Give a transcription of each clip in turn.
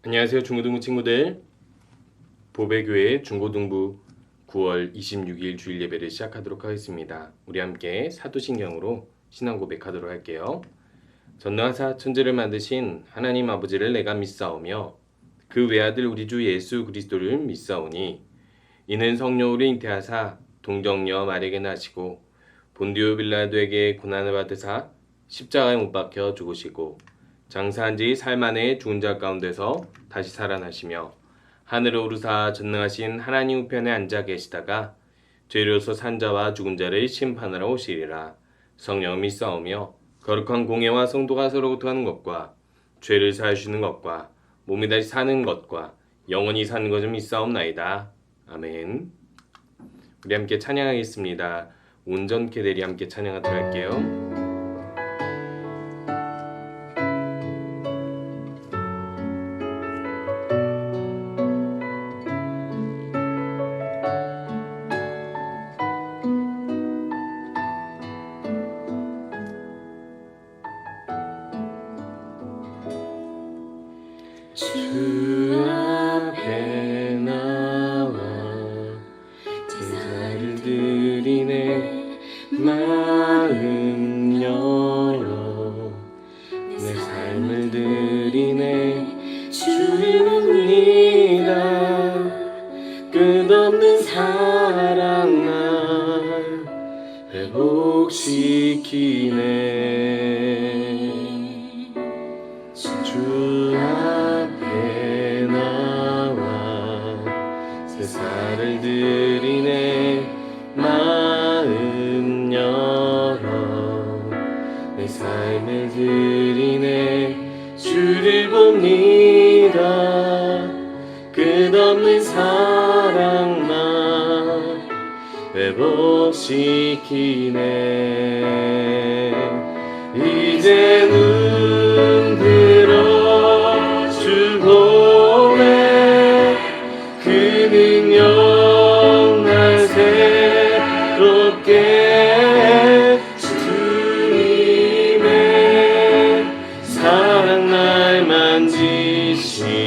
안녕하세요 중고등부 친구들. 보배교회 중고등부 9월 26일 주일 예배를 시작하도록 하겠습니다. 우리 함께 사도신경으로 신앙 고백하도록 할게요. 전능하사 천지를 만드신 하나님 아버지를 내가 믿사오며 그 외아들 우리 주 예수 그리스도를 믿사오니 이는 성령으로 잉태하사 동정녀 마리아에게 나시고 본디오 빌라도에게 고난을 받으사 십자가에 못 박혀 죽으시고 장사한 지 삶 안에 죽은 자 가운데서 다시 살아나시며 하늘에 오르사 전능하신 하나님 우편에 앉아 계시다가 죄로서 산 자와 죽은 자를 심판하러 오시리라. 성령 믿사오며 거룩한 공예와 성도가 서로 고통하는 것과 죄를 사하시는 것과 몸이 다시 사는 것과 영원히 사는 것을 믿사옵나이다. 아멘. 우리 함께 찬양하겠습니다. 온전케 되리 함께 찬양하도록 할게요. 주 앞에 나와 제사를 드리네. 마음 열어 내 삶을 드리네. 주를 봅니다. 끝없는 사랑 날 회복시키네. 주 앞에 나와 제사를 드리네. 마음 열어 내 삶을 드리네. 주를 봅니다. 끝없는 사랑 날 회복시키네. 이제 눈 들어 주 보네. 그 능력 날 새롭게 주님의 사랑 날 만지시니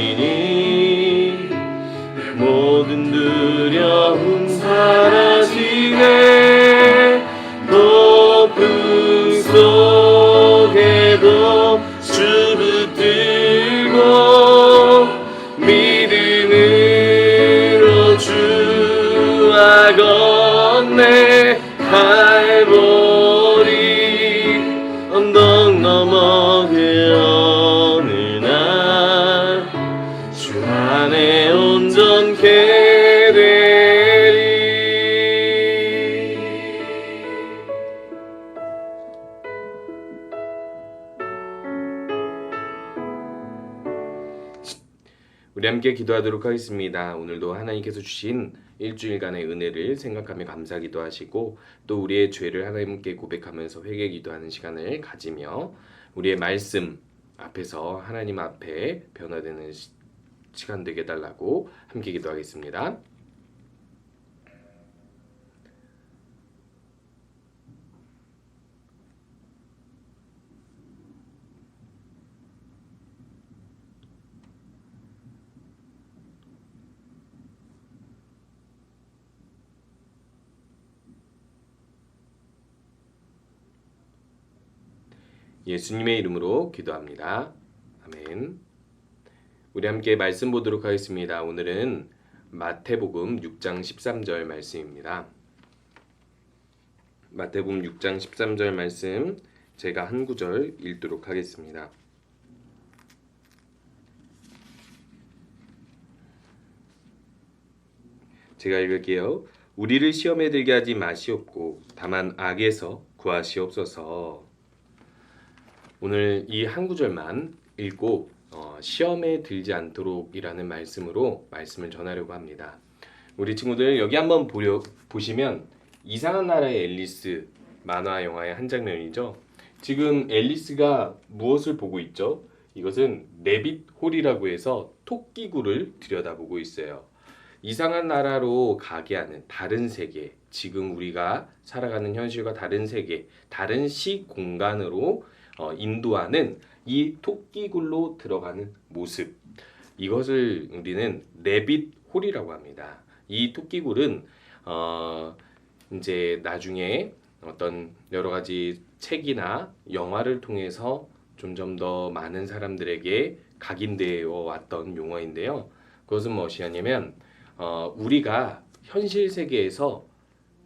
모든 두려움 사라지네. 높은 속에도 주 붙들고 믿음으로 주와 걷네. 갈보리 언덕 너머 그 어느 날 주 안에 온전케 되리. 우리 함께 기도하도록 하겠습니다. 오늘도 하나님께서 주신 일주일간의 은혜를 생각하며 감사기도 하시고 또 우리의 죄를 하나님께 고백하면서 회개 기도하는 시간을 가지며 우리의 말씀 앞에서 하나님 앞에 변화되는 시간 되게 달라고 함께 기도하겠습니다. 예수님의 이름으로 기도합니다. 아멘. 우리 함께 말씀 보도록 하겠습니다. 오늘은 마태복음 6장 13절 말씀입니다. 마태복음 6장 13절 말씀 제가 한 구절 읽도록 하겠습니다. 제가 읽을게요. 우리를 시험에 들게 하지 마시옵고 다만 악에서 구하시옵소서. 오늘 이 한 구절만 읽고 시험에 들지 않도록이라는 말씀으로 말씀을 전하려고 합니다. 우리 친구들 여기 한번 보시면 이상한 나라의 앨리스 만화 영화의 한 장면이죠. 지금 앨리스가 무엇을 보고 있죠? 이것은 레빗 홀이라고 해서 토끼굴을 들여다보고 있어요. 이상한 나라로 가게 하는 다른 세계, 지금 우리가 살아가는 현실과 다른 세계, 다른 시공간으로 인도하는 이 토끼굴로 들어가는 모습. 이것을 우리는 레빗 홀이라고 합니다. 이 토끼굴은 이제 나중에 어떤 여러 가지 책이나 영화를 통해서 점점 더 많은 사람들에게 각인되어 왔던 용어인데요. 그것은 무엇이냐면 우리가 현실 세계에서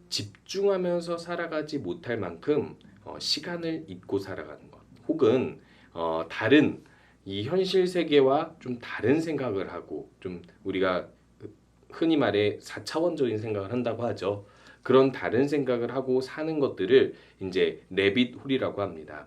집중하면서 살아가지 못할 만큼 시간을 잊고 살아가는 것, 혹은 다른 이 현실 세계와 좀 다른 생각을 하고, 좀 우리가 흔히 말해 4차원적인 생각을 한다고 하죠. 그런 다른 생각을 하고 사는 것들을 이제 레빗 홀이라고 합니다.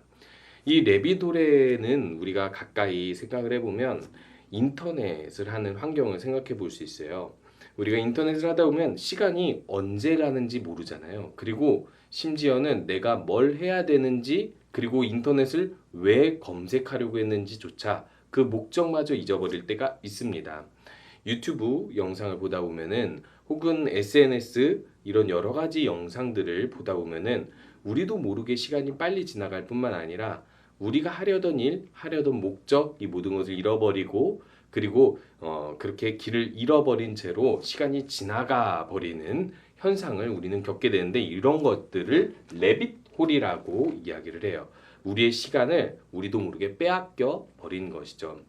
이 레빗 홀에는 우리가 가까이 생각을 해보면 인터넷을 하는 환경을 생각해 볼 수 있어요. 우리가 인터넷을 하다 보면 시간이 언제 가는지 모르잖아요. 그리고 심지어는 내가 뭘 해야 되는지, 그리고 인터넷을 왜 검색하려고 했는지조차 그 목적마저 잊어버릴 때가 있습니다. 유튜브 영상을 보다 보면은, 혹은 SNS 이런 여러 가지 영상들을 보다 보면은 우리도 모르게 시간이 빨리 지나갈 뿐만 아니라 우리가 하려던 일, 하려던 목적, 이 모든 것을 잃어버리고, 그리고 그렇게 길을 잃어버린 채로 시간이 지나가 버리는 현상을 우리는 겪게 되는데, 이런 것들을 레빗 홀이라고 이야기를 해요. 우리의 시간을 우리도 모르게 빼앗겨 버린 것이죠.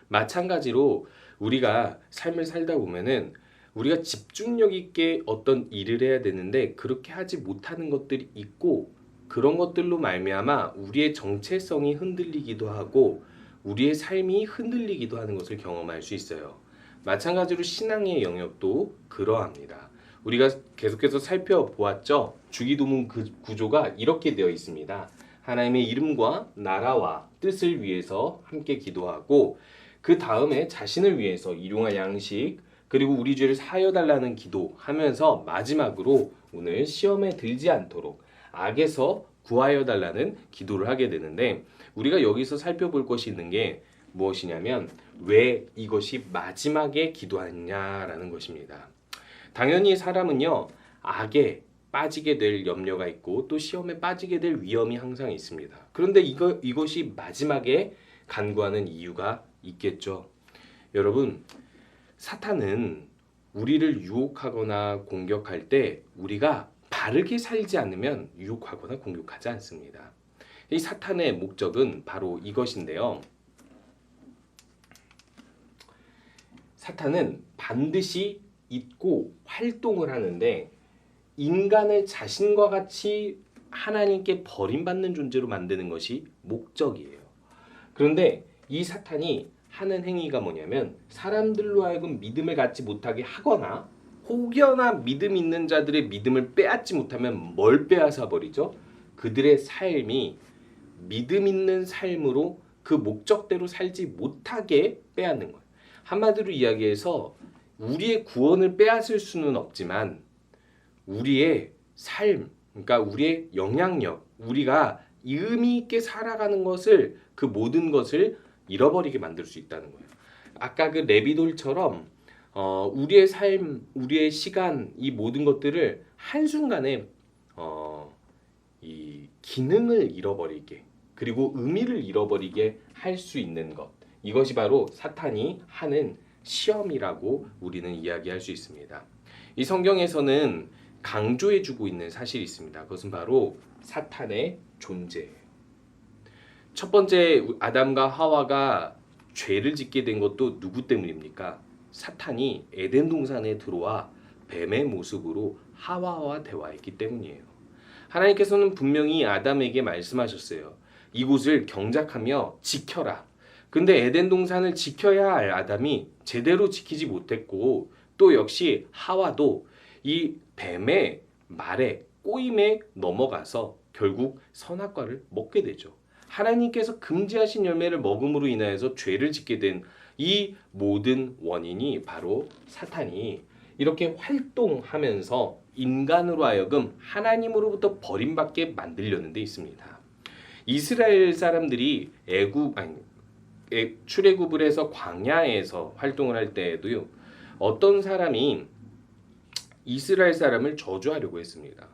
마찬가지로 우리가 삶을 살다 보면은 우리가 집중력 있게 어떤 일을 해야 되는데 그렇게 하지 못하는 것들이 있고, 그런 것들로 말미암아 우리의 정체성이 흔들리기도 하고 우리의 삶이 흔들리기도 하는 것을 경험할 수 있어요. 마찬가지로 신앙의 영역도 그러합니다. 우리가 계속해서 살펴보았죠. 주기도문 구조가 이렇게 되어 있습니다. 하나님의 이름과 나라와 뜻을 위해서 함께 기도하고, 그 다음에 자신을 위해서 일용할 양식, 그리고 우리 죄를 사하여 달라는 기도하면서 마지막으로 오늘 시험에 들지 않도록 악에서 구하여 달라는 기도를 하게 되는데, 우리가 여기서 살펴볼 것이 있는 게 무엇이냐면 왜 이것이 마지막에 기도하냐라는 것입니다. 당연히 사람은요, 악에 빠지게 될 염려가 있고 또 시험에 빠지게 될 위험이 항상 있습니다. 그런데 이것이 마지막에 간구하는 이유가 있겠죠. 여러분, 사탄은 우리를 유혹하거나 공격할 때 우리가 바르게 살지 않으면 유혹하거나 공격하지 않습니다. 이 사탄의 목적은 바로 이것인데요. 사탄은 반드시 잊고 활동을 하는데, 인간을 자신과 같이 하나님께 버림받는 존재로 만드는 것이 목적이에요. 그런데 이 사탄이 하는 행위가 뭐냐면, 사람들로 하여금 믿음을 갖지 못하게 하거나, 혹여나 믿음 있는 자들의 믿음을 빼앗지 못하면 뭘 빼앗아 버리죠? 그들의 삶이 믿음 있는 삶으로 그 목적대로 살지 못하게 빼앗는 거예요. 한마디로 이야기해서 우리의 구원을 빼앗을 수는 없지만 우리의 삶, 그러니까 우리의 영향력, 우리가 의미 있게 살아가는 것을, 그 모든 것을 잃어버리게 만들 수 있다는 거예요. 아까 그 레비돌처럼 우리의 삶, 우리의 시간, 이 모든 것들을 한순간에 이 기능을 잃어버리게, 그리고 의미를 잃어버리게 할 수 있는 것, 이것이 바로 사탄이 하는 시험이라고 우리는 이야기할 수 있습니다. 이 성경에서는 강조해주고 있는 사실이 있습니다. 그것은 바로 사탄의 존재예요. 첫 번째, 아담과 하와가 죄를 짓게 된 것도 누구 때문입니까? 사탄이 에덴 동산에 들어와 뱀의 모습으로 하와와 대화했기 때문이에요. 하나님께서는 분명히 아담에게 말씀하셨어요. 이곳을 경작하며 지켜라. 근데 에덴 동산을 지켜야 할 아담이 제대로 지키지 못했고, 또 역시 하와도 이 뱀의 말에, 꼬임에 넘어가서 결국 선악과를 먹게 되죠. 하나님께서 금지하신 열매를 먹음으로 인하여서 죄를 짓게 된 이 모든 원인이 바로 사탄이 이렇게 활동하면서 인간으로 하여금 하나님으로부터 버림받게 만들려는 데 있습니다. 이스라엘 사람들이 출애굽을 해서 광야에서 활동을 할 때에도요, 어떤 사람이 이스라엘 사람을 저주하려고 했습니다.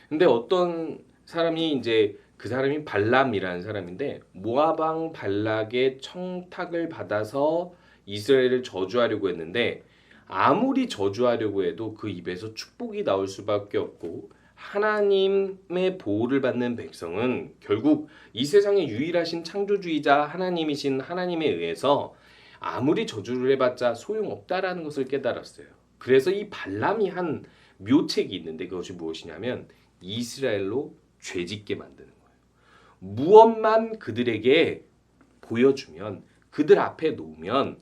근데 어떤 사람이 이제 그 사람이 발람이라는 사람인데 모압 왕 발락의 청탁을 받아서 이스라엘을 저주하려고 했는데 아무리 저주하려고 해도 그 입에서 축복이 나올 수밖에 없고 하나님의 보호를 받는 백성은 결국 이 세상의 유일하신 창조주이자 하나님이신 하나님에 의해서 아무리 저주를 해봤자 소용없다라는 것을 깨달았어요. 그래서 이 발람이 한 묘책이 있는데 그것이 무엇이냐면 이스라엘로 죄짓게 만드는 거예요. 무엇만 그들에게 보여주면 그들 앞에 놓으면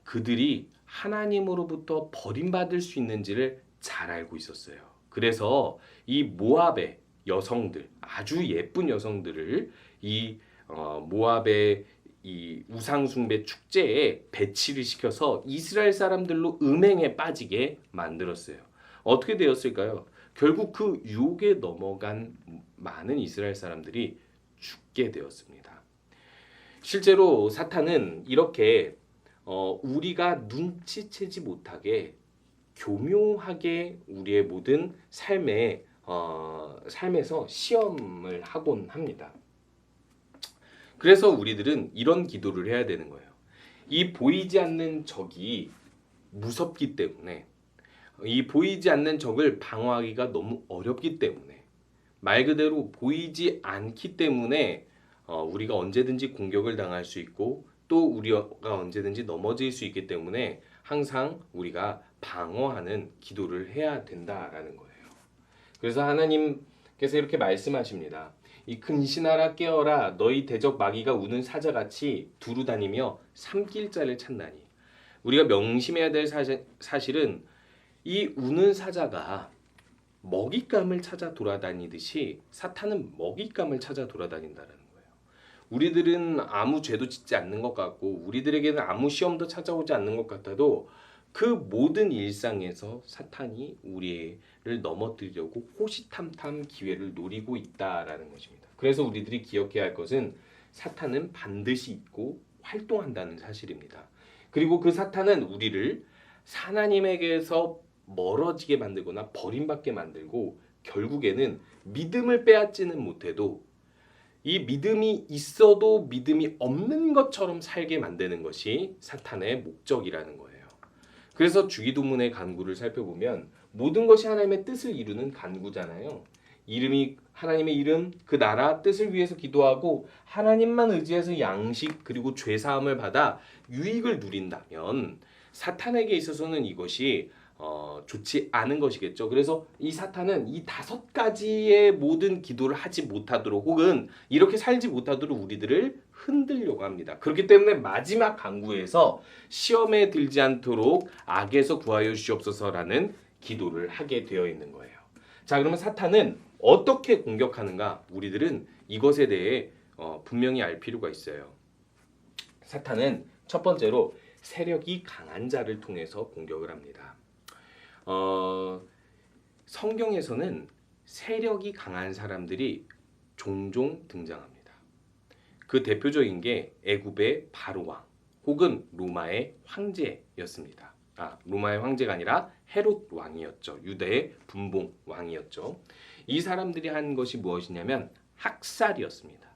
그들이 하나님으로부터 버림받을 수 있는지를 잘 알고 있었어요. 그래서 이 모압의 여성들, 아주 예쁜 여성들을 이 모압의 이 우상숭배 축제에 배치를 시켜서 이스라엘 사람들로 음행에 빠지게 만들었어요. 어떻게 되었을까요? 결국 그 유혹에 넘어간 많은 이스라엘 사람들이 죽게 되었습니다. 실제로 사탄은 이렇게 우리가 눈치채지 못하게 교묘하게 우리의 모든 삶에서 시험을 하곤 합니다. 그래서 우리들은 이런 기도를 해야 되는 거예요. 이 보이지 않는 적이 무섭기 때문에 이 보이지 않는 적을 방어하기가 너무 어렵기 때문에 말 그대로 보이지 않기 때문에 우리가 언제든지 공격을 당할 수 있고 또 우리가 언제든지 넘어질 수 있기 때문에 항상 우리가 방어하는 기도를 해야 된다라는 거예요. 그래서 하나님께서 이렇게 말씀하십니다. 이 근신하라 깨어라 너희 대적 마귀가 우는 사자같이 두루 다니며 삼킬 자를 찾나니. 우리가 명심해야 될 사실은 이 우는 사자가 먹잇감을 찾아 돌아다니듯이 사탄은 먹잇감을 찾아 돌아다닌다는 거예요. 우리들은 아무 죄도 짓지 않는 것 같고 우리들에게는 아무 시험도 찾아오지 않는 것 같아도 그 모든 일상에서 사탄이 우리를 넘어뜨리려고 호시탐탐 기회를 노리고 있다라는 것입니다. 그래서 우리들이 기억해야 할 것은 사탄은 반드시 있고 활동한다는 사실입니다. 그리고 그 사탄은 우리를 하나님에게서 멀어지게 만들거나 버림받게 만들고 결국에는 믿음을 빼앗지는 못해도 이 믿음이 있어도 믿음이 없는 것처럼 살게 만드는 것이 사탄의 목적이라는 거예요. 그래서 주기도문의 간구를 살펴보면 모든 것이 하나님의 뜻을 이루는 간구잖아요. 이름이 하나님의 이름, 그 나라 뜻을 위해서 기도하고 하나님만 의지해서 양식 그리고 죄 사함을 받아 유익을 누린다면 사탄에게 있어서는 이것이 좋지 않은 것이겠죠. 그래서 이 사탄은 이 5가지의 모든 기도를 하지 못하도록 혹은 이렇게 살지 못하도록 우리들을 흔들려고 합니다. 그렇기 때문에 마지막 간구에서 시험에 들지 않도록 악에서 구하여 주시옵소서라는 기도를 하게 되어 있는 거예요. 자, 그러면 사탄은 어떻게 공격하는가? 우리들은 이것에 대해 분명히 알 필요가 있어요. 사탄은 첫 번째로 세력이 강한 자를 통해서 공격을 합니다. 성경에서는 세력이 강한 사람들이 종종 등장합니다. 그 대표적인 게 애굽의 바로 왕 혹은 로마의 황제였습니다. 로마의 황제가 아니라 헤롯 왕이었죠. 유대의 분봉 왕이었죠. 이 사람들이 한 것이 무엇이냐면 학살이었습니다.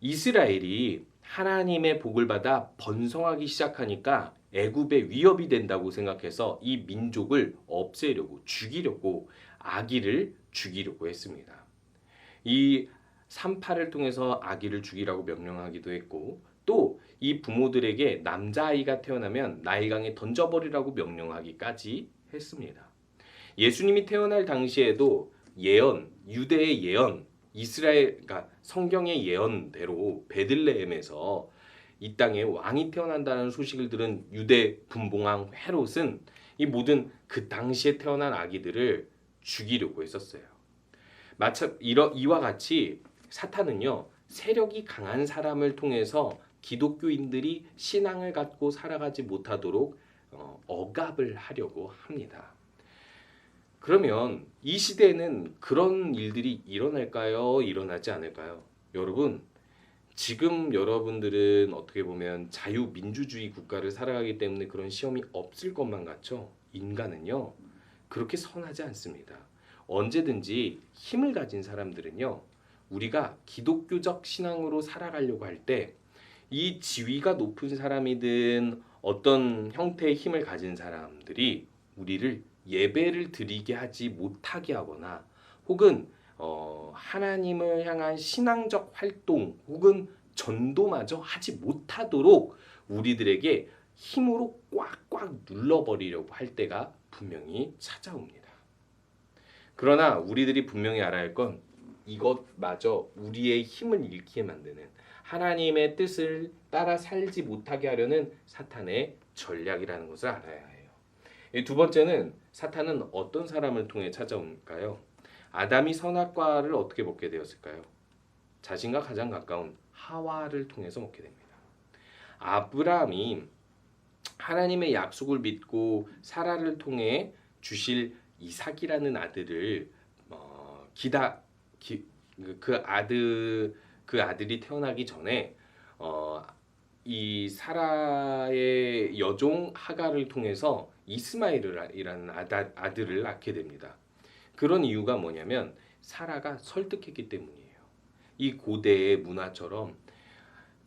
이스라엘이 하나님의 복을 받아 번성하기 시작하니까 애굽의 위협이 된다고 생각해서 이 민족을 없애려고 죽이려고 아기를 죽이려고 했습니다. 이 산파를 통해서 아기를 죽이라고 명령하기도 했고 또 이 부모들에게 남자아이가 태어나면 나일강에 던져버리라고 명령하기까지 했습니다. 예수님이 태어날 당시에도 예언, 유대의 예언, 이스라엘, 그러니까 성경의 예언대로 베들레헴에서 이 땅에 왕이 태어난다는 소식을 들은 유대 분봉왕 헤롯은 이 모든 그 당시에 태어난 아기들을 죽이려고 했었어요. 마침 이와 같이 사탄은요 세력이 강한 사람을 통해서 기독교인들이 신앙을 갖고 살아가지 못하도록 억압을 하려고 합니다. 그러면 이 시대에는 그런 일들이 일어날까요? 일어나지 않을까요? 여러분, 지금 여러분들은 어떻게 보면 자유민주주의 국가를 살아가기 때문에 그런 시험이 없을 것만 같죠? 인간은요, 그렇게 선하지 않습니다. 언제든지 힘을 가진 사람들은요, 우리가 기독교적 신앙으로 살아가려고 할 때 이 지위가 높은 사람이든 어떤 형태의 힘을 가진 사람들이 우리를 예배를 드리게 하지 못하게 하거나 혹은 하나님을 향한 신앙적 활동 혹은 전도마저 하지 못하도록 우리들에게 힘으로 꽉꽉 눌러버리려고 할 때가 분명히 찾아옵니다. 그러나 우리들이 분명히 알아야 할 건 이것마저 우리의 힘을 잃게 만드는 하나님의 뜻을 따라 살지 못하게 하려는 사탄의 전략이라는 것을 알아야 해요. 두 번째는 사탄은 어떤 사람을 통해 찾아올까요? 아담이 선악과를 어떻게 먹게 되었을까요? 자신과 가장 가까운 하와를 통해서 먹게 됩니다. 아브라함이 하나님의 약속을 믿고 사라를 통해 주실 이삭이라는 아들을 그 아들이 태어나기 전에 이 사라의 여종 하갈을 통해서 이스마엘이라는 아들을 낳게 됩니다. 그런 이유가 뭐냐면 사라가 설득했기 때문이에요. 이 고대의 문화처럼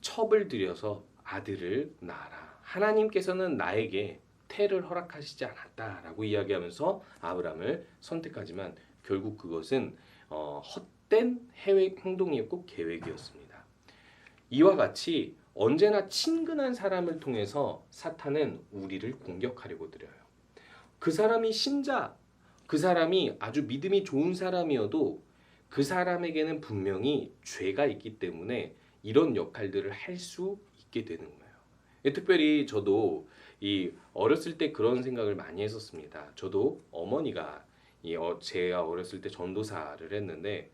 첩을 들여서 아들을 낳아라. 하나님께서는 나에게 태를 허락하시지 않았다라고 이야기하면서 아브라함을 선택하지만 결국 그것은 헛된 행동이었고 계획이었습니다. 이와 같이 언제나 친근한 사람을 통해서 사탄은 우리를 공격하려고 들어요. 그 사람이 신자, 그 사람이 아주 믿음이 좋은 사람이어도 그 사람에게는 분명히 죄가 있기 때문에 이런 역할들을 할 수 있게 되는 거예요. 특별히 저도 어렸을 때 그런 생각을 많이 했었습니다. 저도 어머니가 제가 어렸을 때 전도사를 했는데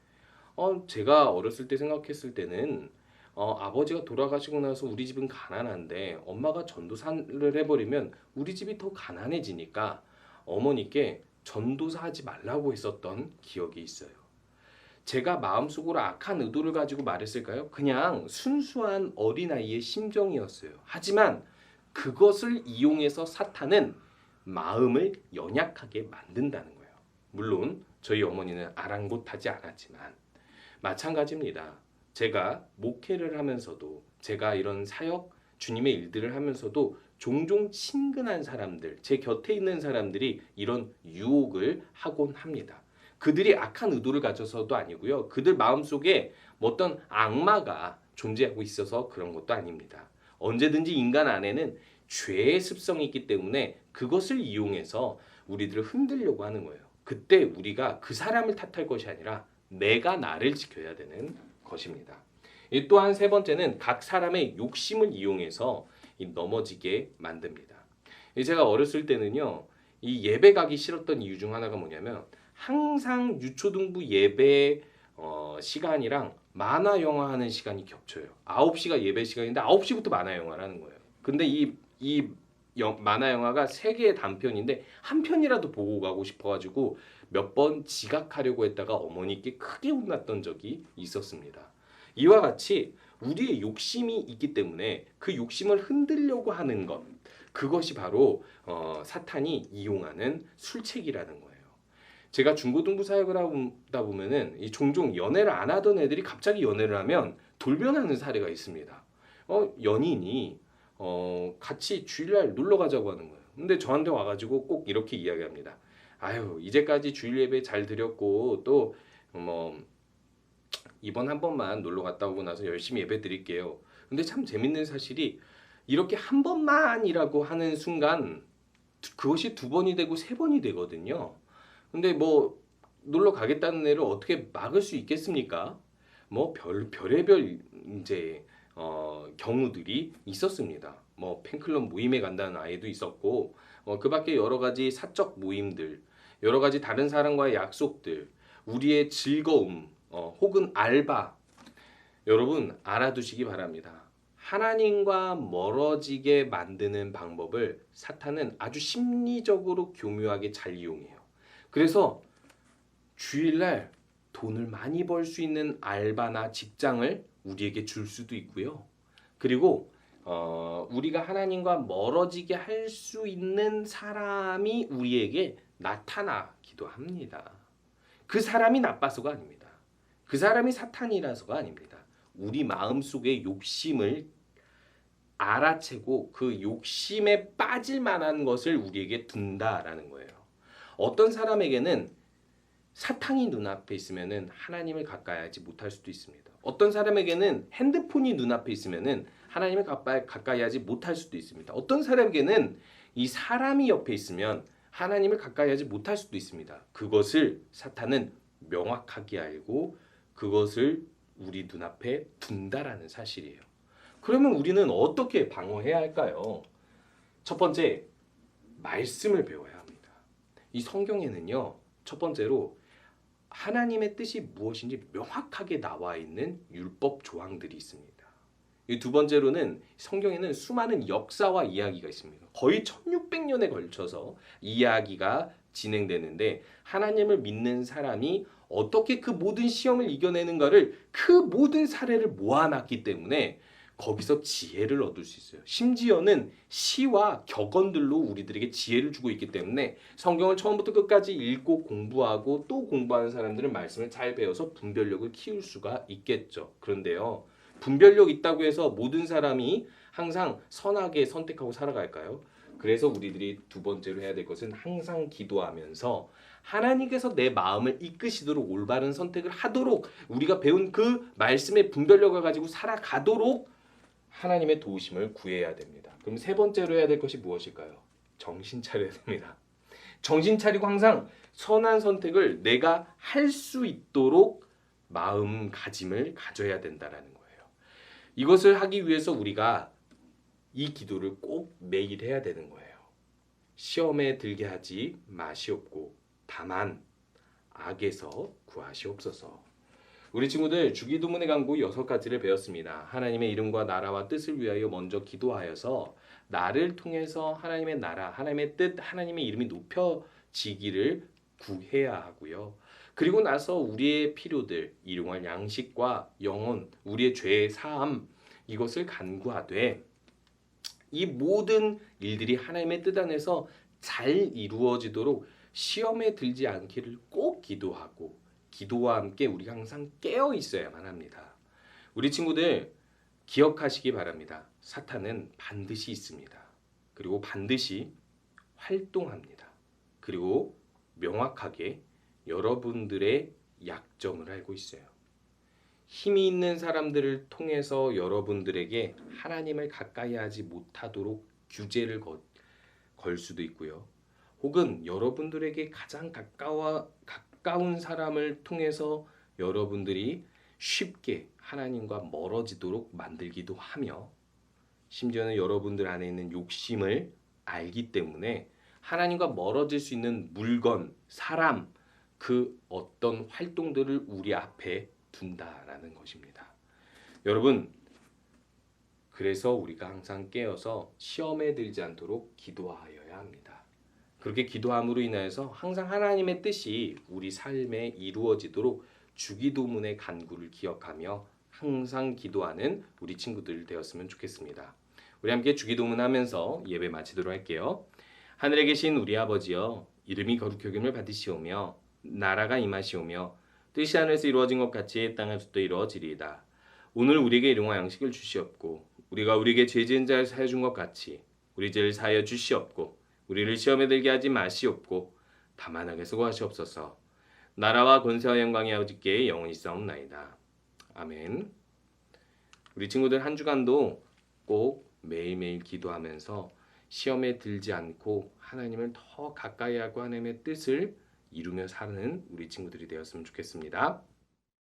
제가 어렸을 때 생각했을 때는 아버지가 돌아가시고 나서 우리 집은 가난한데 엄마가 전도사를 해버리면 우리 집이 더 가난해지니까 어머니께 전도사 하지 말라고 했었던 기억이 있어요. 제가 마음속으로 악한 의도를 가지고 말했을까요? 그냥 순수한 어린아이의 심정이었어요. 하지만 그것을 이용해서 사탄은 마음을 연약하게 만든다는 거예요. 물론 저희 어머니는 아랑곳하지 않았지만 마찬가지입니다. 제가 목회를 하면서도 제가 이런 사역, 주님의 일들을 하면서도 종종 친근한 사람들, 제 곁에 있는 사람들이 이런 유혹을 하곤 합니다. 그들이 악한 의도를 가져서도 아니고요. 그들 마음속에 어떤 악마가 존재하고 있어서 그런 것도 아닙니다. 언제든지 인간 안에는 죄의 습성이 있기 때문에 그것을 이용해서 우리들을 흔들려고 하는 거예요. 그때 우리가 그 사람을 탓할 것이 아니라 내가 나를 지켜야 되는 것입니다. 또한 세 번째는 각 사람의 욕심을 이용해서 넘어지게 만듭니다. 제가 어렸을 때는요, 이 예배 가기 싫었던 이유 중 하나가 뭐냐면 항상 유초등부 예배 시간이랑 만화 영화 하는 시간이 겹쳐요. 9시가 예배 시간인데 9시부터 만화 영화를 하는 거예요. 근데 이 만화 영화가 3개의 단편인데 한 편이라도 보고 가고 싶어가지고 몇 번 지각하려고 했다가 어머니께 크게 혼났던 적이 있었습니다. 이와 같이 우리의 욕심이 있기 때문에 그 욕심을 흔들려고 하는 것, 그것이 바로 사탄이 이용하는 술책이라는 거예요. 제가 중고등부 사역을 하다 보면은 종종 연애를 안 하던 애들이 갑자기 연애를 하면 돌변하는 사례가 있습니다. 연인이 같이 주일날 놀러 가자고 하는 거예요. 근데 저한테 와가지고 꼭 이렇게 이야기합니다. 아유, 이제까지 주일 예배 잘 드렸고 또 이번 한 번만 놀러 갔다 오고 나서 열심히 예배 드릴게요. 근데 참 재밌는 사실이 이렇게 한 번만이라고 하는 순간 그것이 2번이 되고 3번이 되거든요. 근데 놀러 가겠다는 애를 어떻게 막을 수 있겠습니까? 별의별 이제 경우들이 있었습니다. 팬클럽 모임에 간다는 아이도 있었고, 그 밖에 여러 가지 사적 모임들, 여러 가지 다른 사람과의 약속들, 우리의 즐거움, 혹은 알바. 여러분 알아두시기 바랍니다. 하나님과 멀어지게 만드는 방법을 사탄은 아주 심리적으로 교묘하게 잘 이용해요. 그래서 주일날 돈을 많이 벌 수 있는 알바나 직장을 우리에게 줄 수도 있고요. 그리고 우리가 하나님과 멀어지게 할 수 있는 사람이 우리에게 나타나기도 합니다. 그 사람이 나빠서가 아닙니다. 그 사람이 사탄이라서가 아닙니다. 우리 마음속의 욕심을 알아채고 그 욕심에 빠질 만한 것을 우리에게 둔다라는 거예요. 어떤 사람에게는 사탕이 눈앞에 있으면은 하나님을 가까이 하지 못할 수도 있습니다. 어떤 사람에게는 핸드폰이 눈앞에 있으면은 하나님을 가까이 하지 못할 수도 있습니다. 어떤 사람에게는 이 사람이 옆에 있으면 하나님을 가까이 하지 못할 수도 있습니다. 그것을 사탄은 명확하게 알고 그것을 우리 눈앞에 둔다라는 사실이에요. 그러면 우리는 어떻게 방어해야 할까요? 첫 번째, 말씀을 배워야 합니다. 이 성경에는요, 첫 번째로 하나님의 뜻이 무엇인지 명확하게 나와 있는 율법 조항들이 있습니다. 이 두 번째로는 성경에는 수많은 역사와 이야기가 있습니다. 거의 1600년에 걸쳐서 이야기가 진행되는데 하나님을 믿는 사람이 어떻게 그 모든 시험을 이겨내는가를 그 모든 사례를 모아놨기 때문에 거기서 지혜를 얻을 수 있어요. 심지어는 시와 격언들로 우리들에게 지혜를 주고 있기 때문에 성경을 처음부터 끝까지 읽고 공부하고 또 공부하는 사람들은 말씀을 잘 배워서 분별력을 키울 수가 있겠죠. 그런데요, 분별력 있다고 해서 모든 사람이 항상 선하게 선택하고 살아갈까요? 그래서 우리들이 두 번째로 해야 될 것은 항상 기도하면서 하나님께서 내 마음을 이끄시도록 올바른 선택을 하도록 우리가 배운 그 말씀의 분별력을 가지고 살아가도록 하나님의 도우심을 구해야 됩니다. 그럼 세 번째로 해야 될 것이 무엇일까요? 정신 차려야 됩니다. 정신 차리고 항상 선한 선택을 내가 할 수 있도록 마음가짐을 가져야 된다라는 거예요. 이것을 하기 위해서 우리가 이 기도를 꼭 매일 해야 되는 거예요. 시험에 들게 하지 마시옵고 다만 악에서 구하시옵소서. 우리 친구들 주기도문의 강구 6가지를 배웠습니다. 하나님의 이름과 나라와 뜻을 위하여 먼저 기도하여서 나를 통해서 하나님의 나라, 하나님의 뜻, 하나님의 이름이 높여지기를 구해야 하고요. 그리고 나서 우리의 필요들, 일용할 양식과 영혼, 우리의 죄의 사함 이것을 간구하되 이 모든 일들이 하나님의 뜻 안에서 잘 이루어지도록 시험에 들지 않기를 꼭 기도하고 기도와 함께 우리가 항상 깨어 있어야만 합니다. 우리 친구들 기억하시기 바랍니다. 사탄은 반드시 있습니다. 그리고 반드시 활동합니다. 그리고 명확하게 여러분들의 약점을 알고 있어요. 힘이 있는 사람들을 통해서 여러분들에게 하나님을 가까이 하지 못하도록 규제를 걸 수도 있고요. 혹은 여러분들에게 가장 가까운 사람을 통해서 여러분들이 쉽게 하나님과 멀어지도록 만들기도 하며 심지어는 여러분들 안에 있는 욕심을 알기 때문에 하나님과 멀어질 수 있는 물건, 사람, 그 어떤 활동들을 우리 앞에 둔다라는 것입니다. 여러분, 그래서 우리가 항상 깨어서 시험에 들지 않도록 기도하여야 합니다. 그렇게 기도함으로 인하여서 항상 하나님의 뜻이 우리 삶에 이루어지도록 주기도문의 간구를 기억하며 항상 기도하는 우리 친구들 되었으면 좋겠습니다. 우리 함께 주기도문 하면서 예배 마치도록 할게요. 하늘에 계신 우리 아버지여, 이름이 거룩히 여김을 받으시오며 나라가 임하시오며 뜻이 하늘에서 이루어진 것 같이 땅에서도 이루어지리이다. 오늘 우리에게 일용할 양식을 주시옵고 우리가 우리에게 죄 지은 자를 사하여 준 것 같이 우리 죄를 사하여 주시옵고 우리를 시험에 들게 하지 마시옵고 다만 악에서 구하시옵소서. 나라와 권세와 영광이 아버지께 영원히 싸움나이다. 아멘. 우리 친구들 한 주간도 꼭 매일매일 기도하면서 시험에 들지 않고 하나님을 더 가까이 하고 하나님의 뜻을 이루며 사는 우리 친구들이 되었으면 좋겠습니다.